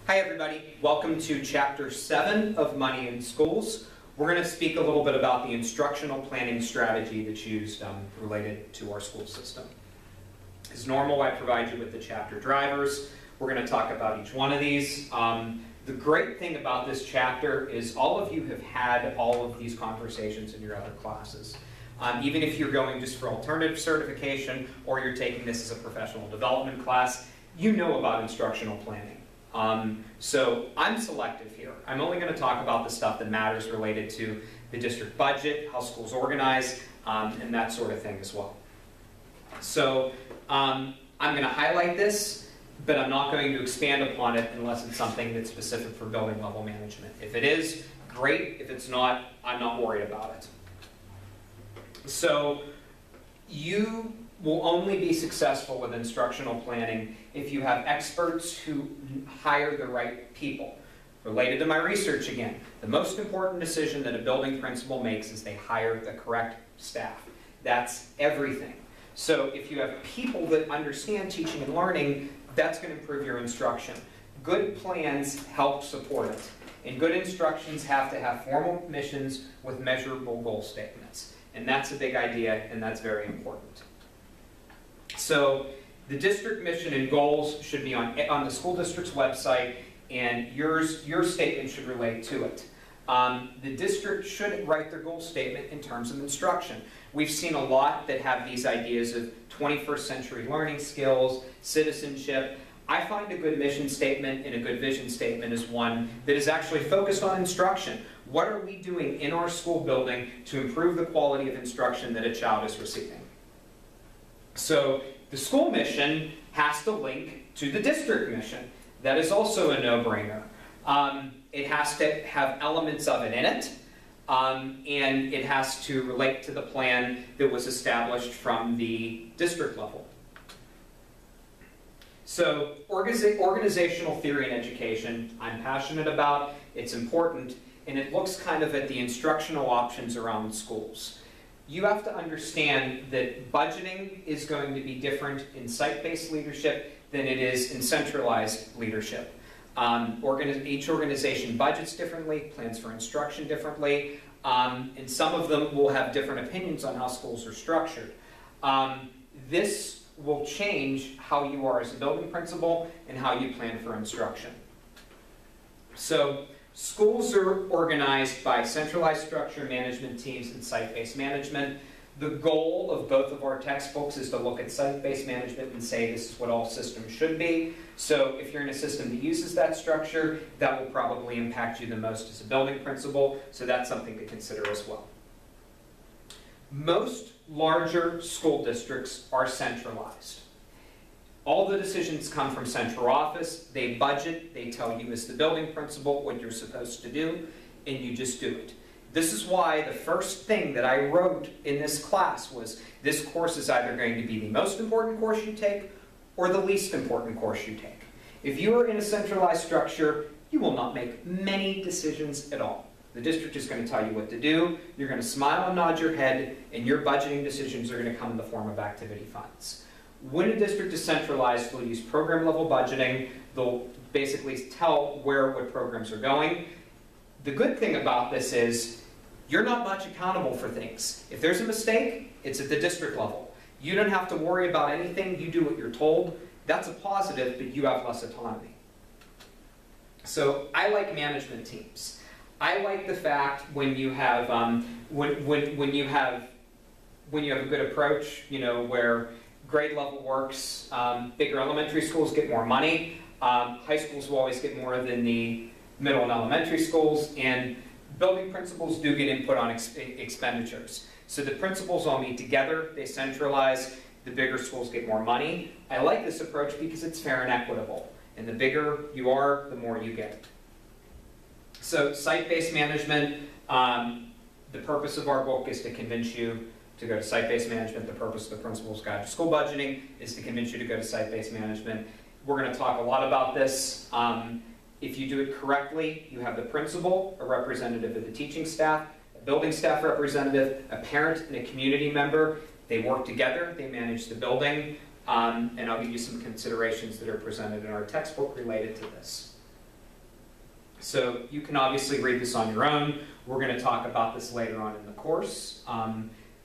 Hi everybody, welcome to Chapter 7 of Money in Schools. We're going to speak a little bit about the instructional planning strategy that's used related to our school system. As normal, I provide you with the chapter drivers. We're going to talk about each one of these. The great thing about this chapter is all of you have had all of these conversations in your other classes. Even if you're going just for alternative certification or you're taking this as a professional development class, you know about instructional planning. So I'm selective here. I'm only going to talk about the stuff that matters related to the district budget, how schools organize, and that sort of thing as well. So I'm going to highlight this, but I'm not going to expand upon it unless it's something that's specific for building level management. If it is, great. If it's not, I'm not worried about it. So you will only be successful with instructional planning if you have experts who hire the right people. Related to my research again, the most important decision that a building principal makes is they hire the correct staff. That's everything. So if you have people that understand teaching and learning, that's going to improve your instruction. Good plans help support it. And good instructions have to have formal missions with measurable goal statements. And that's a big idea, and that's very important. So the district mission and goals should be on the school district's website, and your statement should relate to it. The district should write their goal statement in terms of instruction. We've seen a lot that have these ideas of 21st century learning skills, citizenship. I find a good mission statement and a good vision statement is one that is actually focused on instruction. What are we doing in our school building to improve the quality of instruction that a child is receiving? So the school mission has to link to the district mission. That is also a no-brainer. It has to have elements of it in it, and it has to relate to the plan that was established from the district level. So organizational theory and education, I'm passionate about, it's important, and it looks kind of at the instructional options around schools. You have to understand that budgeting is going to be different in site-based leadership than it is in centralized leadership. Each organization budgets differently, plans for instruction differently, and some of them will have different opinions on how schools are structured. This will change how you are as a building principal and how you plan for instruction. So schools are organized by centralized structure, management teams, and site-based management. The goal of both of our textbooks is to look at site-based management and say this is what all systems should be. So if you're in a system that uses that structure, that will probably impact you the most as a building principal, so that's something to consider as well. Most larger school districts are centralized. All the decisions come from central office. They budget, they tell you as the building principal what you're supposed to do, and you just do it. This is why the first thing that I wrote in this class was this course is either going to be the most important course you take or the least important course you take. If you are in a centralized structure, you will not make many decisions at all. The district is going to tell you what to do, you're going to smile and nod your head, and your budgeting decisions are going to come in the form of activity funds. When a district is centralized, they'll use program level budgeting. They'll basically tell where what programs are going. The good thing about this is you're not much accountable for things. If there's a mistake, it's at the district level. You don't have to worry about anything. You do what you're told. That's a positive, but you have less autonomy. So I like management teams. I like the fact when you have when you have a good approach, you know, where grade level works. Bigger elementary schools get more money. High schools will always get more than the middle and elementary schools, and building principals do get input on expenditures. So the principals all meet together, they centralize, the bigger schools get more money. I like this approach because it's fair and equitable, and the bigger you are, the more you get. So site-based management, the purpose of our book is to convince you to go to site-based management. The purpose of the Principal's Guide to School Budgeting is to convince you to go to site-based management. We're going to talk a lot about this. If you do it correctly, you have the principal, a representative of the teaching staff, a building staff representative, a parent, and a community member. They work together, they manage the building, and I'll give you some considerations that are presented in our textbook related to this. So you can obviously read this on your own. We're going to talk about this later on in the course,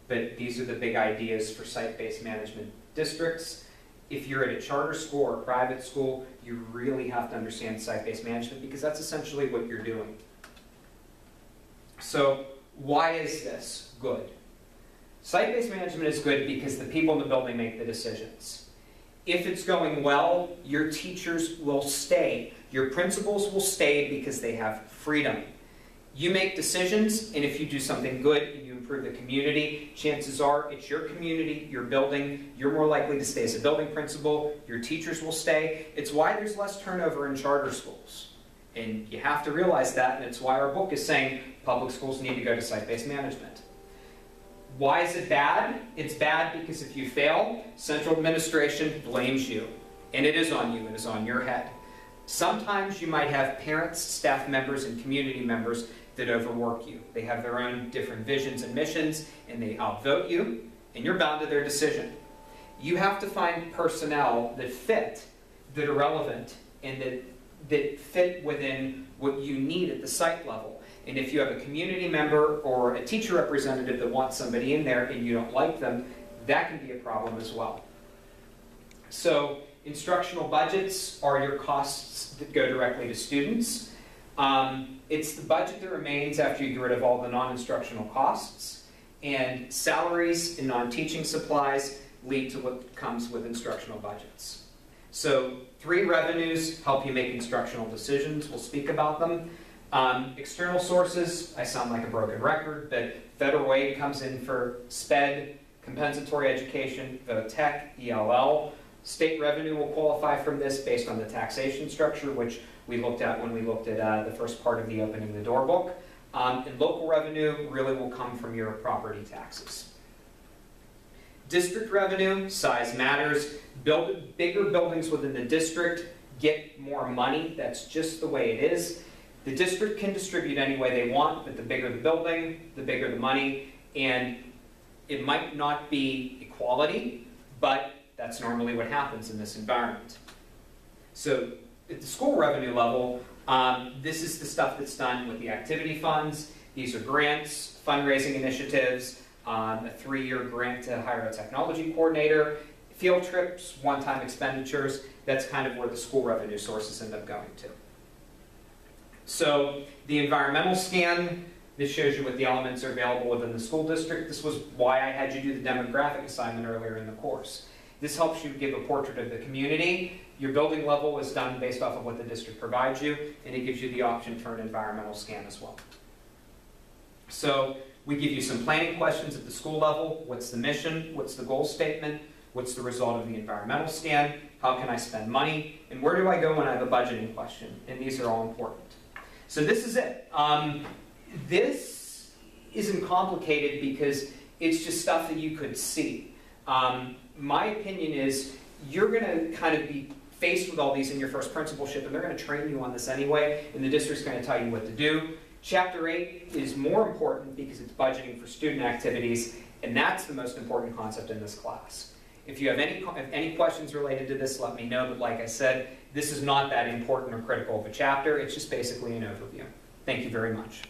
but these are the big ideas for site-based management districts. If you're at a charter school or a private school, you really have to understand site-based management because that's essentially what you're doing. So why is this good? Site-based management is good because the people in the building make the decisions. If it's going well, your teachers will stay. Your principals will stay because they have freedom. You make decisions, and if you do something good and you improve the community, chances are it's your community, your building, you're more likely to stay as a building principal, your teachers will stay. It's why there's less turnover in charter schools. And you have to realize that, and it's why our book is saying public schools need to go to site-based management. Why is it bad? It's bad because if you fail, central administration blames you. And it is on you, it is on your head. Sometimes you might have parents, staff members, and community members that overwork you. They have their own different visions and missions, and they outvote you, and you're bound to their decision. You have to find personnel that fit, that are relevant, and that fit within what you need at the site level. And if you have a community member or a teacher representative that wants somebody in there and you don't like them, that can be a problem as well. So instructional budgets are your costs that go directly to students. It's the budget that remains after you get rid of all the non-instructional costs. And salaries and non-teaching supplies lead to what comes with instructional budgets. So 3 revenues help you make instructional decisions. We'll speak about them. External sources, I sound like a broken record, but federal aid comes in for SPED, compensatory education, VOTEC, ELL. State revenue will qualify from this based on the taxation structure, which we looked at when we looked at the first part of the Opening the Door book. And local revenue really will come from your property taxes. District revenue, size matters. Bigger buildings within the district get more money. That's just the way it is. The district can distribute any way they want, but the bigger the building, the bigger the money, and it might not be equality, but that's normally what happens in this environment. So at the school revenue level, this is the stuff that's done with the activity funds. These are grants, fundraising initiatives, a 3-year grant to hire a technology coordinator, field trips, one-time expenditures. That's kind of where the school revenue sources end up going to. So the environmental scan, this shows you what the elements are available within the school district. This was why I had you do the demographic assignment earlier in the course. This helps you give a portrait of the community. Your building level is done based off of what the district provides you, and it gives you the option for an environmental scan as well. So we give you some planning questions at the school level. What's the mission? What's the goal statement? What's the result of the environmental scan? How can I spend money? And where do I go when I have a budgeting question? And these are all important. So this is it. This isn't complicated because it's just stuff that you could see. My opinion is you're going to kind of be faced with all these in your first principalship, and they're going to train you on this anyway, and the district's going to tell you what to do. Chapter 8 is more important because it's budgeting for student activities, and that's the most important concept in this class. If you have any questions related to this, let me know, but like I said, this is not that important or critical of a chapter. It's just basically an overview. Thank you very much.